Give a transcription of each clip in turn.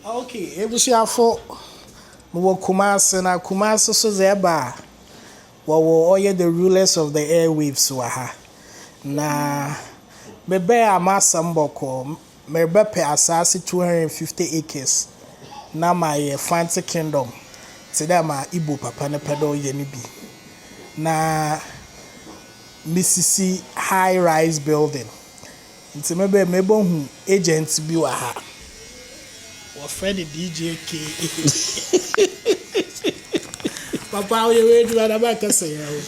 Okay, ebusiafo mo Kumasi na Kumasi so zeba. Wo the rulers of the airwaves wa ha. Na mebe amasamboko mebe pe asase 250 acres. Na my fancy kingdom. Today ma Igbo papa ne pedo ye ni bi. Na Mississippi high rise building. Nti mebo hu agent bi wa ha. Wa friend DJ K. Papa we do na ba kase ya o.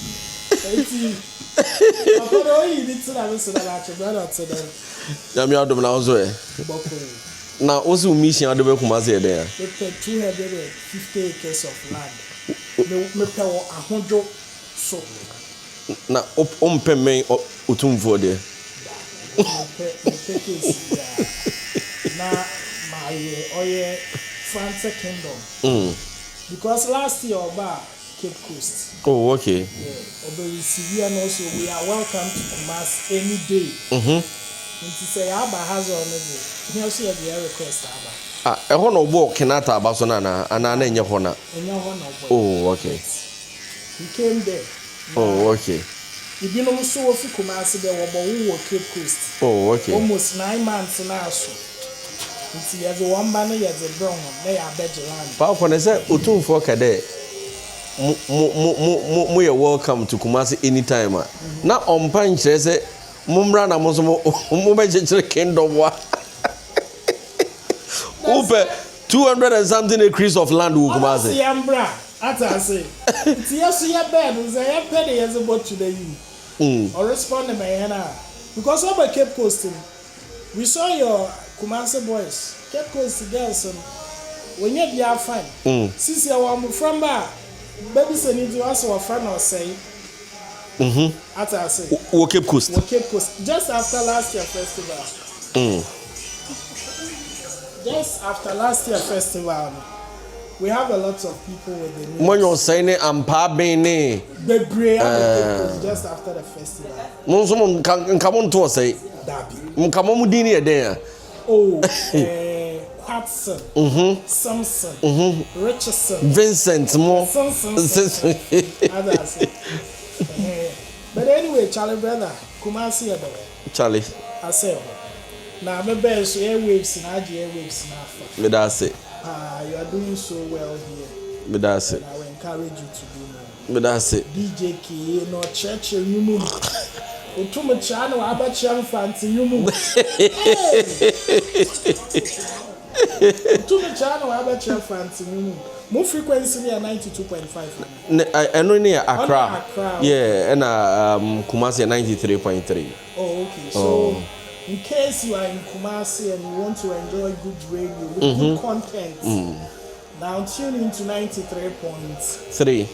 Enti papa no yi ni tsina me so na la che brother tsena. Ya mi adom na ozo e. Na ozo mission adom Kumasi e dey. 250 acres of land. Me pe wo ahojo so. Na ompemen otumfo dey. Na my France Kingdom. Because last year Oba Cape Coast. Oh, okay. Yeah, Oba receive and also we are welcome to Kumasi any day. And to say Aba has on it. Here also have your request Aba. E ho no bo Kenata abaso na ana enye ho na. Oh, okay. He came there. Oh, okay. You been almost so off Kumasi there wo Cape Coast. Oh, okay. Almost 9 months now so. Nti ya go one ban ya the brown na ya bejeland. Pa ko ne say otumfo ka dey. Mo you welcome to Kumasi anytime. Na ompa nkyere say mumra na mo so mo bejeje kingdom wa. Upe 200 and something acres of land wo Kumasi. Si ambra ata say. Nti ya so ya bed say ya pay the years about today you. Or respond me na because over Cape Coast we saw your Kumasi boys, Cape Coast girls, when you be fine. Since you are from baby send you also a friend or say. As I say, Cape Coast. Cape Coast. Just after last year festival. Just after last year festival, we have a lot of people with the news. When you're saying I'm pabene. The prayer just after the festival. Monso come on to say. Dabi. Come on mudini there. Oh, Watson, Samson, Richardson, Vincent, more. But anyway, Charlie brother, Kumasi Charlie. I say, now my best airwaves and airwaves now. Me that's it. You are doing so well here. Me that's it. I will encourage you to do more. Me that's it. DJ K, no church, you move. Otumo chano abacham fancy you move. Otumo chano abacham fancy you move. More frequency near 92.5. I know near Accra. Yeah, and Kumasi 93.3. Oh, okay. So in case you are in Kumasi and you want to enjoy good radio with good content, now tune into 93.3.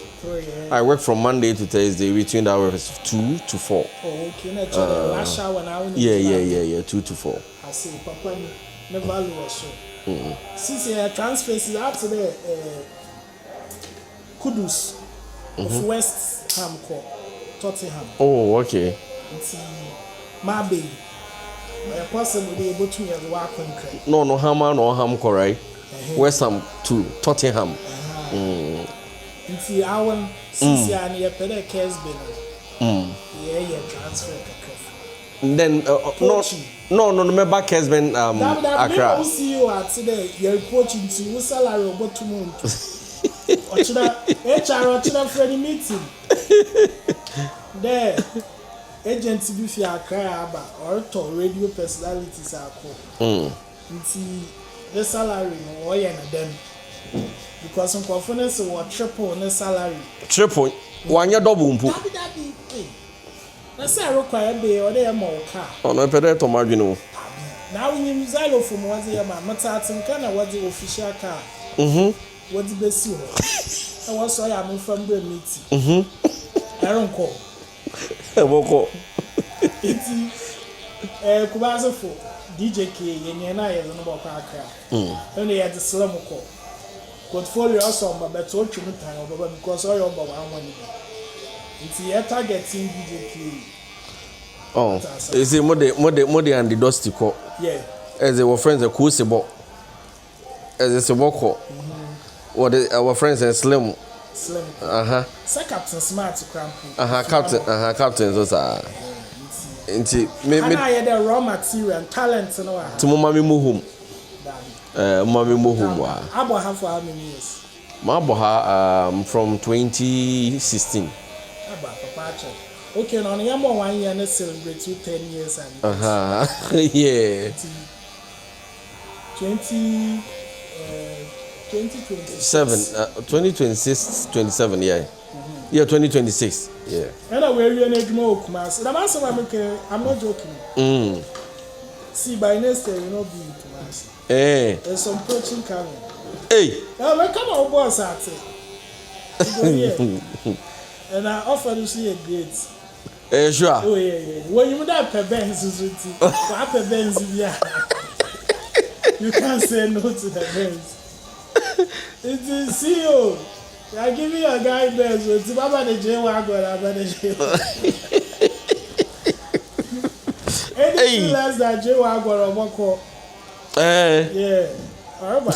I work from Monday to Thursday between the hours of 2 to 4. Oh, okay. Last hour now. Yeah, 2 to 4. I say, Papa, never lose. Since your transfer is out today, Kudus of West Ham Court, Tottenham. Oh, okay. It's my baby. I possibly able to have work contract. No, Ham Court, right? West Ham to Tottenham. Nti awon sisi ani ye pede Kesben. Yeah, transfer kakaf. Then no me back Kesben Accra. I see you at today. You're coaching to salary about tomorrow. HR friendly meeting. There agents bi fi Accra aba or to radio personalities are called. Nti the salary no oye na dem. Because some confidence will triple the salary. Triple? One year double. Let's say I require be or they are more car. Oh, no, better to marginal. Now, when you Zilo from what's the amount, Matatin kind of what the official car. What's the best you? I was so I'm from the meeting. I don't call. I won't call. It's Kubazo for DJ K, and I have no more car. Only at the Slum call. Portfolio also, but told you time because all your one. It's a targeting DJ. Oh, is it more and the dusty call? Yeah. As they were friends, a crucible. As a walker. What our friends and Slim. Slim. Say Captain Smart to cramp. Captain. Those are. Inti me the raw material and talent no a. To mommy mo home wa. Abo have for how many years? Ma from 2016. Aba papa check. Okay, now you more 1 year and celebrate 10 years and yeah. 2026 27 yeah. Yeah, 2026. Yeah. And we're in Kumasi. I'm not joking. See, by next year, you know, be Kumasi. There's some poaching coming. Hey. Come on, boss, at it. And I offer to see a great. Sure. Oh, yeah. When you would have Kesben, you can't say no to the Benz. It's the CEO. I give you a guy Benz with Baba the J Wagon, anything less than J Wagon or Moko. Yeah. However,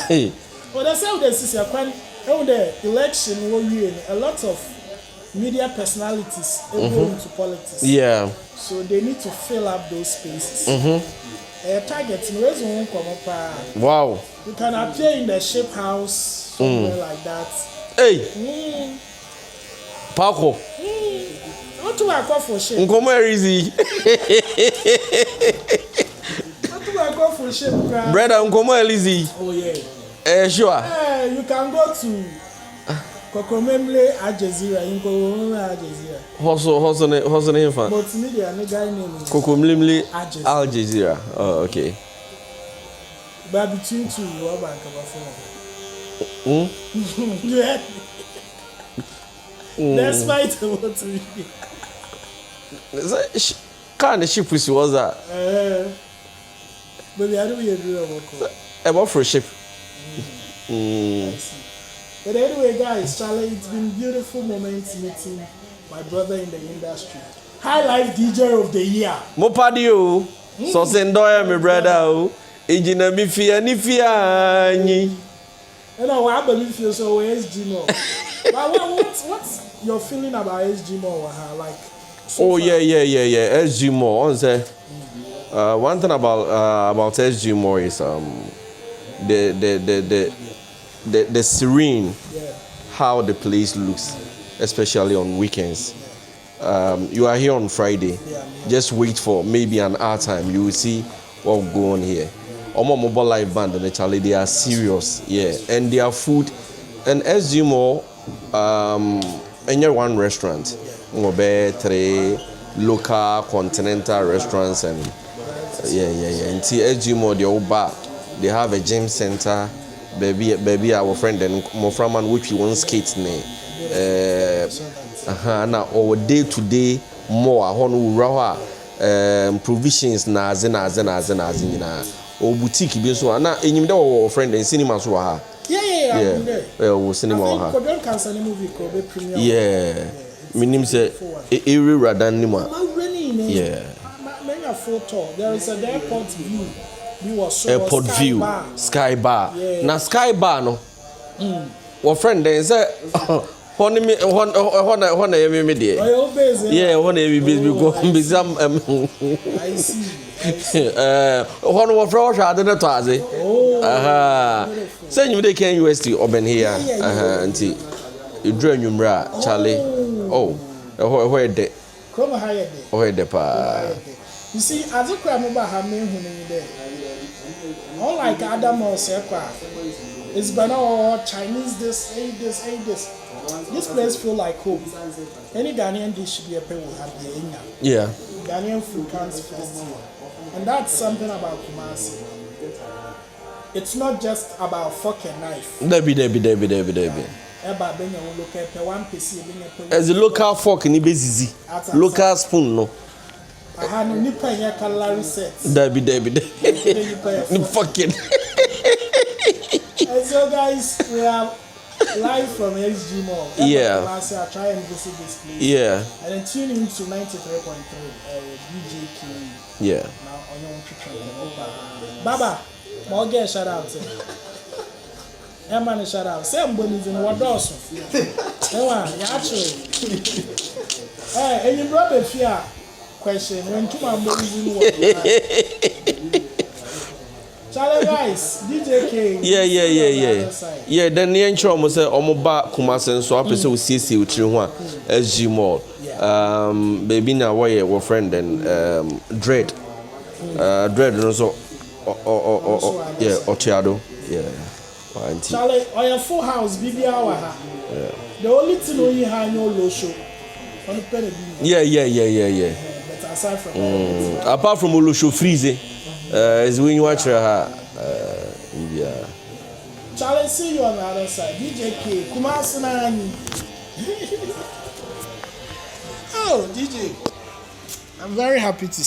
well, that's how they see the election will win. A lot of media personalities go into politics. Yeah. So they need to fill up those spaces. Target in ways won't come up. Wow. You can appear in the shape house, somewhere like that. Hey. Paco. What do I call for shape? Nkomo easy. What do I call for shape? Brother, Nkomo easy. Oh yeah. Sure. You can go to Kokomemle Al Jazeera. You go Al Jazeera. How's name fan? But media, the guy name Kokomemle Al Jazeera. Oh, okay. But between two, you are bank of phone. You had despite what we did. Kind of ship was that? But I don't agree about for a ship. But anyway, guys, Charlie, it's been beautiful moments meeting my brother in the industry. High Life DJ of the Year. Mopadio. So send my brother. Ejina mi fia ni fia ni. And I believe feel so SG more. But what's your feeling about SG more? Like so yeah. SG more. One thing about SG more is the serene how the place looks, especially on weekends. You are here on Friday. Just wait for maybe an hour time. You will see what will go on here. Omo Mobile Live Band and actually they are serious, and their food and SG more any one restaurant, be 3 local continental restaurants and and see SG more they have a gym center, baby our friend and Moframan which we want skate na or day to day more provisions na or boutique bi so na enyim de wo friend and cinema so ha yeah cinema ha Kodon Cancer movie ko be premiere minim say eri radan ni ma many photo there is a airport view sky bar na sky bar no wo friend then say hone me dey hone me go bizam I see hone wo fra hwa ade na to aze say you dey can UST oben here anti edru anwumra Charlie ho de come higher dey ho de pa you see azukra mo ba ha me hu ni dey unlike Adam or Sekwa it's banana Chinese this place feel like home. Any Ghanaian dish should be a people have the Ghanaian food comes first. And that's something about Kumasi. It's not just about fork and knife. Debbie. As a local fork in Ibezizi. Local spoon no. I had no nipa in your calorie set. Debbie. Fucking. And so guys, we have live from SG Mall. I'll try and visit this place. And then tune in to 93.3 BJK. Now on your own kitchen. Baba, more get shout out. man, shout out. Same bunnies in what doors. Hey, and you brought a fear question when two man bunnies in what? Charlie Rice, DJ King. Yeah, then the intro almost say Omoba Kumasi so I person we see with you SG Mall. Baby now why friend and Dread. Dread and also Ochiado. Yeah. Charlie, on your full house, BB hour. Yeah. The only thing you have no low show. Yeah. But aside from apart from Olosho freeze, is when you watch her. Yeah. Charlie, see you on the other side. DJ K, Kumasi Nani. Oh, DJ, I'm very happy to